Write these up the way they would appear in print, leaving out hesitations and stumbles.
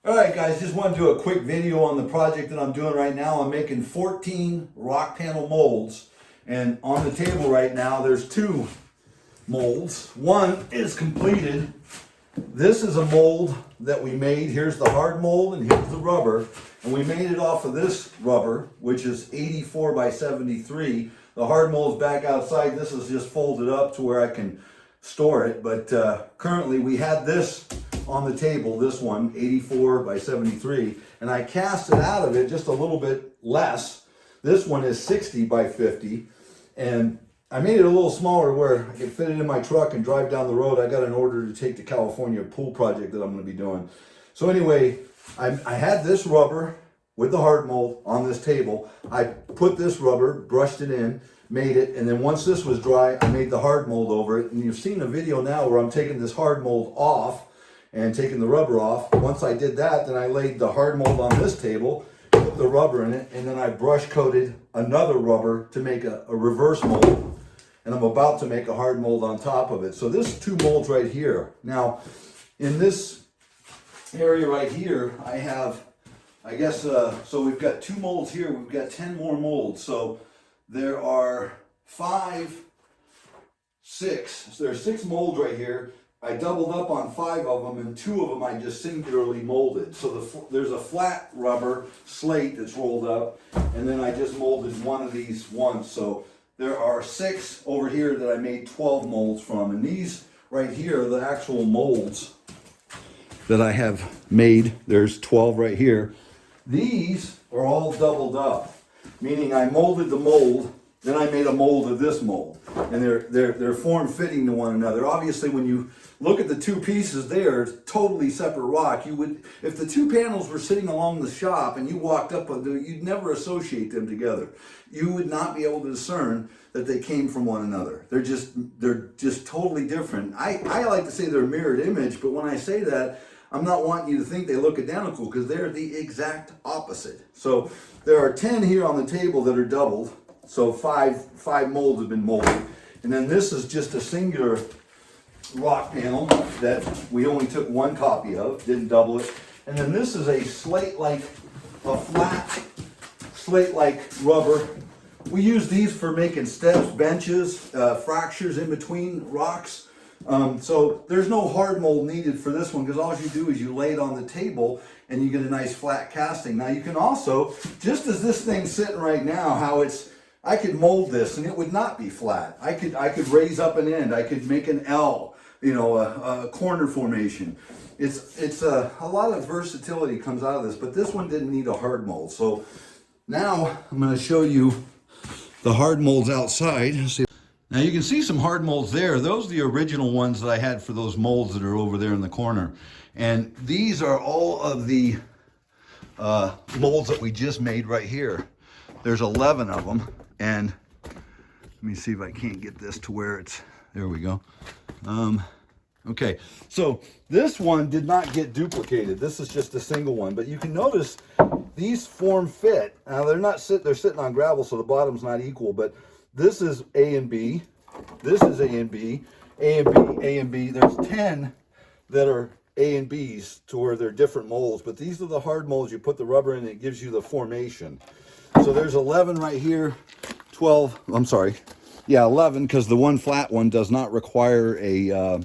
Alright guys, just want to do a quick video on the project that I'm doing right now. I'm making 14 rock panel molds, and on the table right now there's two molds. One is completed. This is a mold that we made. Here's the hard mold and here's the rubber, and we made it off of this rubber, which is 84 by 73. The hard mold's back outside. This is just folded up to where I can store it, but currently we had this on the table, this one, 84 by 73, and I cast it out of it just a little bit less. This one is 60 by 50, and I made it a little smaller where I could fit it in my truck and drive down the road. I got an order to take to California pool project that I'm going to be doing. So anyway, I had this rubber with the hard mold on this table. I put this rubber, brushed it in, made it, and then once this was dry, I made the hard mold over it. And you've seen a video now where I'm taking this hard mold off and taking the rubber off. Once I did that, then I laid the hard mold on this table, put the rubber in it, and then I brush coated another rubber to make a reverse mold. And I'm about to make a hard mold on top of it. So this two molds right here. Now, in this area right here, I have, I guess, so we've got two molds here. We've got 10 more molds. So there are 6. So there's 6 molds right here. I doubled up on 5 of them, and 2 of them I just singularly molded. So there's a flat rubber slate that's rolled up, and then I just molded one of these once. So there are 6 over here that I made 12 molds from, and these right here are the actual molds that I have made. There's 12 right here. These are all doubled up, meaning I molded the mold, then I made a mold of this mold, and they're form fitting to one another. Obviously, when you look at the two pieces there, it's totally separate rock. You would, if the two panels were sitting along the shop and you walked up on them, you'd never associate them together. You would not be able to discern that they came from one another. They're just totally different. I like to say they're a mirrored image, but when I say that, I'm not wanting you to think they look identical, because they're the exact opposite. So there are 10 here on the table that are doubled. So five molds have been molded. And then this is just a singular rock panel that we only took one copy of, didn't double it. And then this is a flat slate-like rubber. We use these for making steps, benches, fractures in between rocks. So there's no hard mold needed for this one, because all you do is you lay it on the table and you get a nice flat casting. Now you can also, just as this thing's sitting right now, I could mold this and it would not be flat. I could raise up an end. I could make an L, a corner formation. It's a lot of versatility comes out of this, but this one didn't need a hard mold. So now I'm going to show you the hard molds outside. Now you can see some hard molds there. Those are the original ones that I had for those molds that are over there in the corner. And these are all of the molds that we just made right here. There's 11 of them. And let me see if I can't get this to where it's, there we go. Okay, so this one did not get duplicated. This is just a single one, but you can notice these form fit. Now they're sitting on gravel, so the bottom's not equal, but this is A and B, this is A and B, A and B, A and B. There's 10 that are A and B's to where they're different molds, but these are the hard molds. You put the rubber in, it gives you the formation. So there's 11 right here, 12, I'm sorry, yeah, 11, because the one flat one does not require a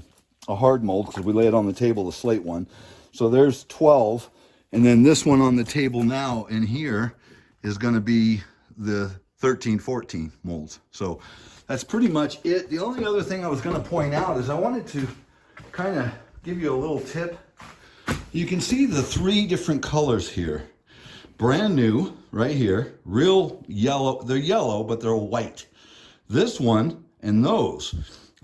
hard mold, because we lay it on the table, the slate one. So there's 12, and then this one on the table now in here is going to be the 13, 14 molds. So that's pretty much it. The only other thing I was going to point out is I wanted to kind of give you a little tip. You can see the 3 different colors here. Brand new right here, real yellow. They're yellow, but they're white. This one and those.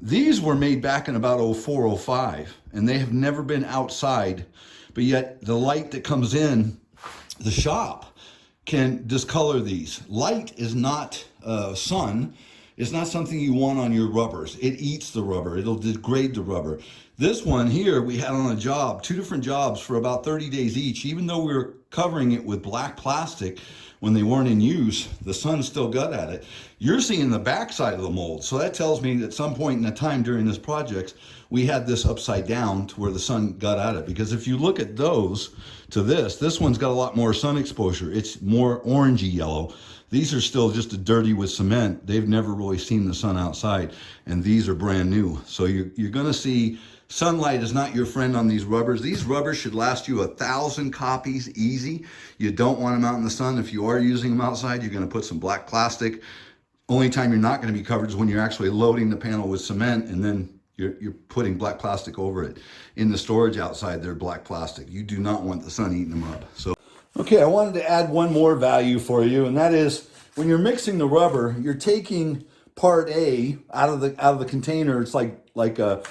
These were made back in about 04, 05, and they have never been outside, but yet the light that comes in the shop can discolor these. Light is not sun. It's not something you want on your rubbers. It eats the rubber. It'll degrade the rubber. This one here we had on a job, 2 different jobs for about 30 days each. Even though we were covering it with black plastic when they weren't in use, the sun still got at it. You're seeing the backside of the mold. So that tells me that at some point in the time during this project, we had this upside down to where the sun got at it. Because if you look at those to this one's got a lot more sun exposure. It's more orangey yellow. These are still just dirty with cement. They've never really seen the sun outside, and these are brand new. So you're gonna see sunlight is not your friend on these rubbers. These rubbers should last you 1,000 copies easy. You don't want them out in the sun. If you are using them outside, you're gonna put some black plastic. Only time you're not gonna be covered is when you're actually loading the panel with cement, and then you're putting black plastic over it. In the storage outside, they're black plastic. You do not want the sun eating them up. So, okay, I wanted to add one more value for you, and that is when you're mixing the rubber, you're taking part A out of the container. It's like a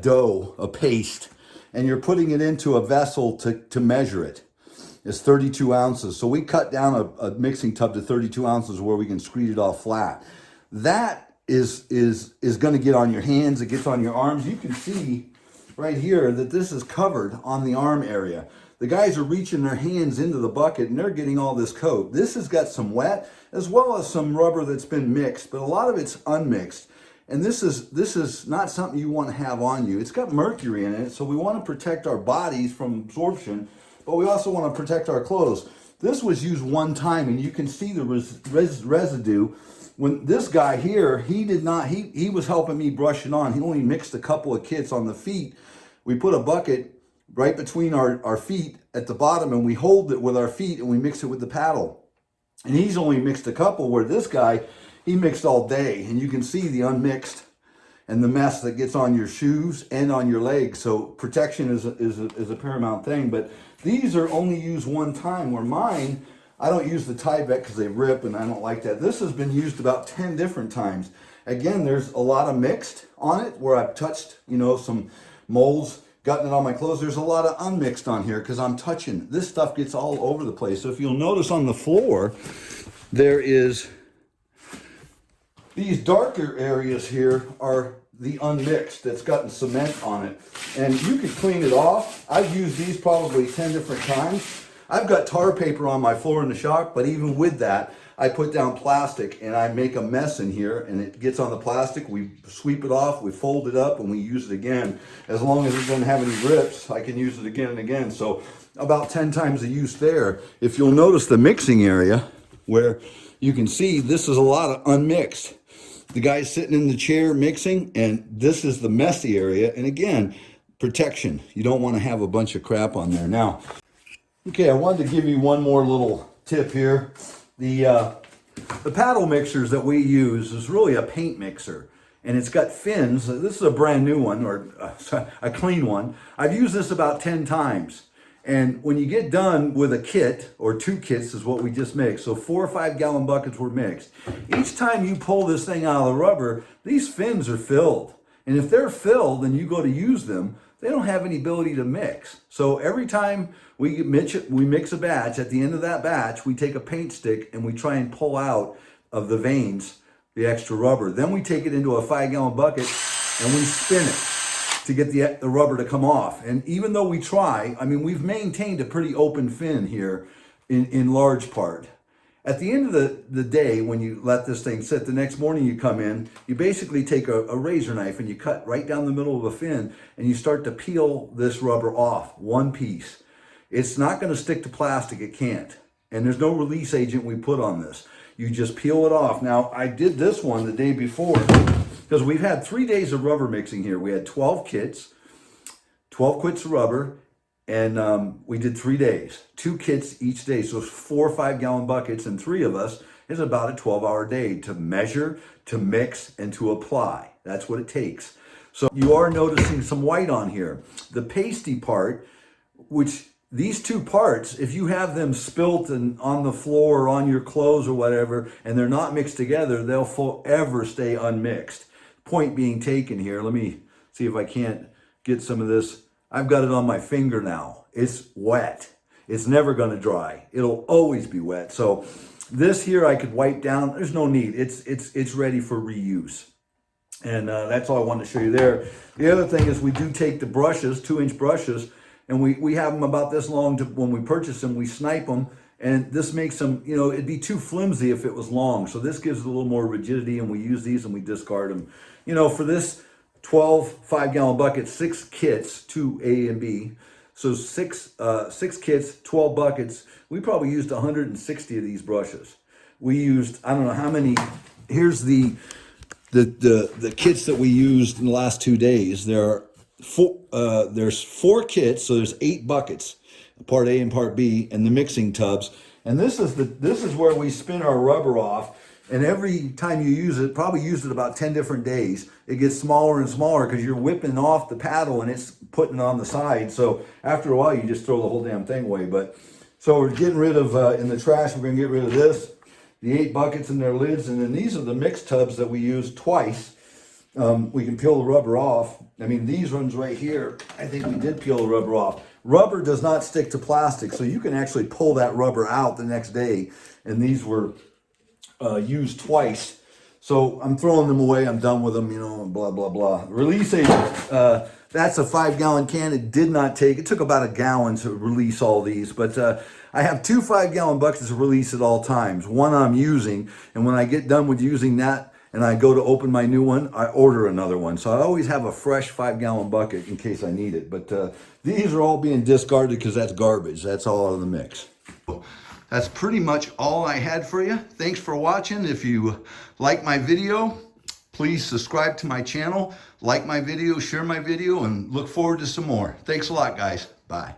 dough, a paste, and you're putting it into a vessel to measure it. It's 32 ounces. So we cut down a mixing tub to 32 ounces where we can screed it off flat. That is going to get on your hands. It gets on your arms. You can see right here that this is covered on the arm area. The guys are reaching their hands into the bucket and they're getting all this coat. This has got some wet as well as some rubber that's been mixed, but a lot of it's unmixed. And this is not something you want to have on you. It's got mercury in it, so we want to protect our bodies from absorption, but we also want to protect our clothes. This was used one time, and you can see the residue. When this guy here, he was helping me brush it on. He only mixed a couple of kits on the feet. We put a bucket right between our feet at the bottom, and we hold it with our feet, and we mix it with the paddle. And he's only mixed a couple, where this guy, he mixed all day, and you can see the unmixed and the mess that gets on your shoes and on your legs. So protection is a paramount thing, but these are only used one time, where mine, I don't use the Tyvek because they rip and I don't like that. This has been used about 10 different times. Again, there's a lot of mixed on it where I've touched, some molds, gotten it on my clothes. There's a lot of unmixed on here because I'm touching. This stuff gets all over the place. So if you'll notice on the floor, there is these darker areas here are the unmixed that's gotten cement on it. And you could clean it off. I've used these probably 10 different times. I've got tar paper on my floor in the shop, but even with that, I put down plastic and I make a mess in here, and it gets on the plastic. We sweep it off, we fold it up, and we use it again. As long as it doesn't have any rips, I can use it again and again. So about 10 times the use there. If you'll notice the mixing area, where you can see this is a lot of unmixed. The guy's sitting in the chair mixing, and this is the messy area. And again, protection. You don't want to have a bunch of crap on there. Now, okay, I wanted to give you one more little tip here. The paddle mixers that we use is really a paint mixer, and it's got fins. This is a brand new one, or a clean one. I've used this about 10 times. And when you get done with a kit, or 2 kits is what we just mixed, so 4 or 5 gallon buckets were mixed. Each time you pull this thing out of the rubber, these fins are filled. And if they're filled and you go to use them, they don't have any ability to mix. So every time we mix a batch, at the end of that batch, we take a paint stick and we try and pull out of the veins the extra rubber. Then we take it into a 5 gallon bucket and we spin it to get the rubber to come off. And even though we try, we've maintained a pretty open fin here in large part. At the end of the day, when you let this thing sit, the next morning you come in, you basically take a razor knife and you cut right down the middle of a fin, and you start to peel this rubber off, one piece. It's not gonna stick to plastic, it can't. And there's no release agent we put on this. You just peel it off. Now, I did this one the day before, because we've had 3 days of rubber mixing here. We had 12 kits, 12 quits of rubber, and we did 3 days, 2 kits each day. So 4 or 5 gallon buckets, and 3 of us is about a 12-hour day to measure, to mix, and to apply. That's what it takes. So you are noticing some white on here. The pasty part, which these 2 parts, if you have them spilt and on the floor or on your clothes or whatever, and they're not mixed together, they'll forever stay unmixed. Point being taken here. Let me see if I can't get some of this. I've got it on my finger now. It's wet. It's never going to dry. It'll always be wet. So this here I could wipe down. There's no need. It's ready for reuse. And that's all I wanted to show you there. The other thing is we do take the brushes, 2-inch brushes, and we have them about this long. When we purchase them, we snipe them, and this makes them, you know, it'd be too flimsy if it was long. So this gives it a little more rigidity, and we use these and we discard them. You know, for this 12 5-gallon buckets, 6 kits, 2 A and B. So six kits, 12 buckets. We probably used 160 of these brushes. We used, I don't know how many. Here's the kits that we used in the last 2 days. There's 4 kits, so there's 8 buckets, part A and part B, and the mixing tubs. And this is where we spin our rubber off. And every time you use it, probably use it about 10 different days, it gets smaller and smaller because you're whipping off the paddle and it's putting it on the side. So after a while, you just throw the whole damn thing away. But so we're getting rid of, in the trash, we're going to get rid of this, the 8 buckets and their lids. And then these are the mix tubs that we use twice. We can peel the rubber off. I mean, these ones right here, I think we did peel the rubber off. Rubber does not stick to plastic, so you can actually pull that rubber out the next day. And these were used twice. So I'm throwing them away. I'm done with them, you know, and blah, blah, blah. Release agent. That's a 5-gallon can. It took about a gallon to release all these, but I have 2 5-gallon buckets to release at all times. One I'm using, and when I get done with using that and I go to open my new one, I order another one. So I always have a fresh 5-gallon bucket in case I need it. But these are all being discarded because that's garbage. That's all out of the mix. That's pretty much all I had for you. Thanks for watching. If you like my video, please subscribe to my channel, like my video, share my video, and look forward to some more. Thanks a lot, guys. Bye.